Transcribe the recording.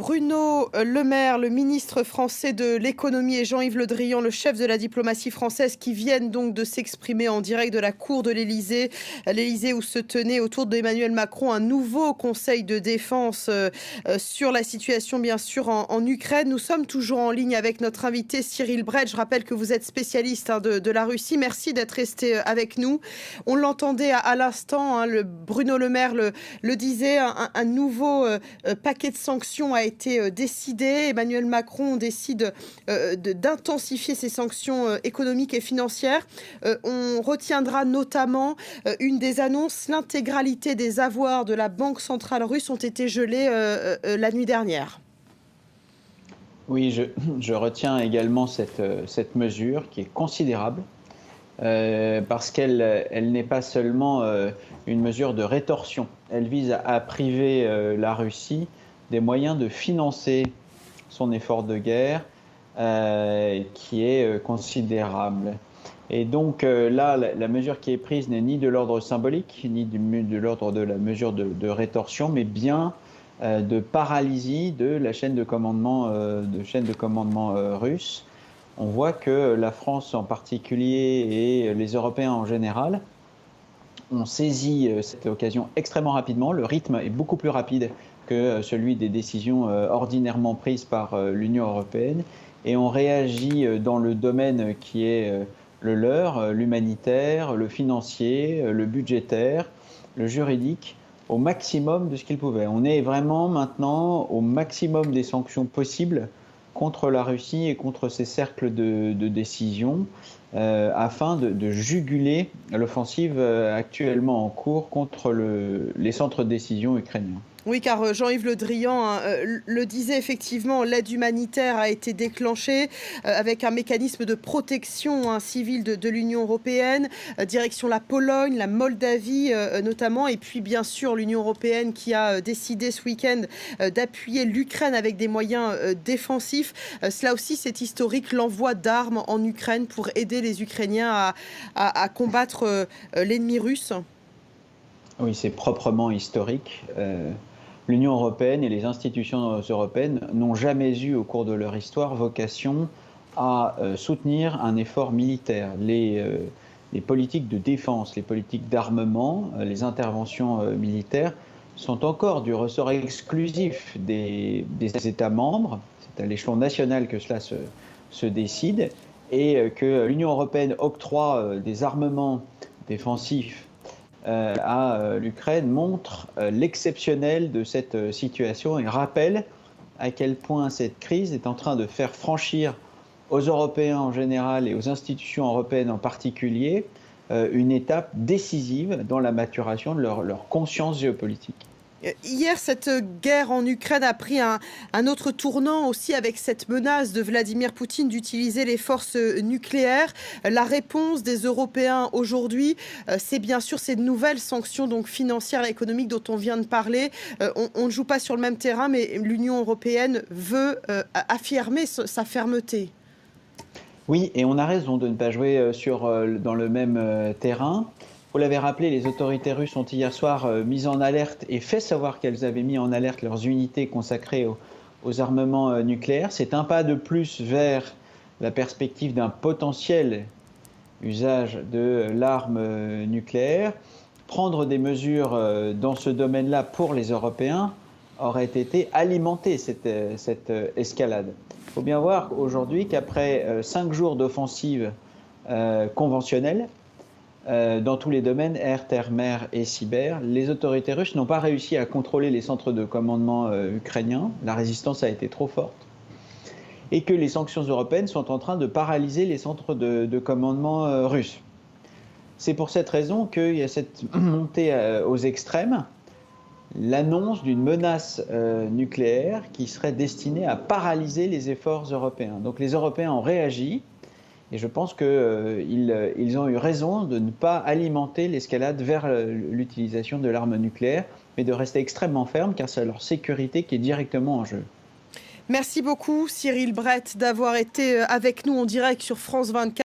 Bruno Le Maire, le ministre français de l'économie, et Jean-Yves Le Drian, le chef de la diplomatie française, qui viennent donc de s'exprimer en direct de la cour de l'Élysée. L'Élysée où se tenait autour d'Emmanuel Macron un nouveau conseil de défense sur la situation bien sûr en Ukraine. Nous sommes toujours en ligne avec notre invité Cyril Brett. Je rappelle que vous êtes spécialiste de la Russie. Merci d'être resté avec nous. On l'entendait à l'instant, Bruno Le Maire le disait, un nouveau paquet de sanctions a été décidé. Emmanuel Macron décide d'intensifier ses sanctions économiques et financières. On retiendra notamment une des annonces: l'intégralité des avoirs de la Banque centrale russe ont été gelés la nuit dernière. Oui, je retiens également cette mesure qui est considérable parce qu'elle n'est pas seulement une mesure de rétorsion. Elle vise à priver la Russie des moyens de financer son effort de guerre qui est considérable. Et donc là, la mesure qui est prise n'est ni de l'ordre symbolique, ni de l'ordre de la mesure de rétorsion, mais bien de paralysie de la chaîne de commandement, russe. On voit que la France en particulier et les Européens en général ont saisi cette occasion extrêmement rapidement. Le rythme est beaucoup plus rapide que celui des décisions ordinairement prises par l'Union européenne, et on réagit dans le domaine qui est le leur, l'humanitaire, le financier, le budgétaire, le juridique, au maximum de ce qu'ils pouvaient. On est vraiment maintenant au maximum des sanctions possibles contre la Russie et contre ses cercles de décision afin de juguler l'offensive actuellement en cours contre les centres de décision ukrainiens. Oui, car Jean-Yves Le Drian le disait effectivement, l'aide humanitaire a été déclenchée avec un mécanisme de protection civile de l'Union européenne, direction la Pologne, la Moldavie notamment, et puis bien sûr l'Union européenne qui a décidé ce week-end d'appuyer l'Ukraine avec des moyens défensifs. Cela aussi, c'est historique, l'envoi d'armes en Ukraine pour aider les Ukrainiens à combattre l'ennemi russe. Oui, c'est proprement historique. L'Union européenne et les institutions européennes n'ont jamais eu au cours de leur histoire vocation à soutenir un effort militaire. Les politiques de défense, les politiques d'armement, les interventions militaires sont encore du ressort exclusif des États membres. C'est à l'échelon national que cela se décide, et que l'Union européenne octroie des armements défensifs à l'Ukraine montre l'exceptionnel de cette situation et rappelle à quel point cette crise est en train de faire franchir aux Européens en général et aux institutions européennes en particulier une étape décisive dans la maturation de leur conscience géopolitique. Hier, cette guerre en Ukraine a pris un autre tournant aussi avec cette menace de Vladimir Poutine d'utiliser les forces nucléaires. La réponse des Européens aujourd'hui, c'est bien sûr ces nouvelles sanctions donc financières et économiques dont on vient de parler. On ne joue pas sur le même terrain, mais l'Union européenne veut affirmer sa fermeté. Oui, et on a raison de ne pas jouer dans le même terrain. Vous l'avez rappelé, les autorités russes ont hier soir mis en alerte et fait savoir qu'elles avaient mis en alerte leurs unités consacrées aux armements nucléaires. C'est un pas de plus vers la perspective d'un potentiel usage de l'arme nucléaire. Prendre des mesures dans ce domaine-là pour les Européens aurait été alimenter cette escalade. Il faut bien voir aujourd'hui qu'après 5 jours d'offensive conventionnelle, dans tous les domaines, air, terre, mer et cyber, les autorités russes n'ont pas réussi à contrôler les centres de commandement ukrainiens. La résistance a été trop forte. Et que les sanctions européennes sont en train de paralyser les centres de commandement russes. C'est pour cette raison qu'il y a cette montée aux extrêmes, l'annonce d'une menace nucléaire qui serait destinée à paralyser les efforts européens. Donc les Européens ont réagi. Et je pense qu'ils ont eu raison de ne pas alimenter l'escalade vers l'utilisation de l'arme nucléaire, mais de rester extrêmement ferme, car c'est leur sécurité qui est directement en jeu. Merci beaucoup Cyril Brett d'avoir été avec nous en direct sur France 24.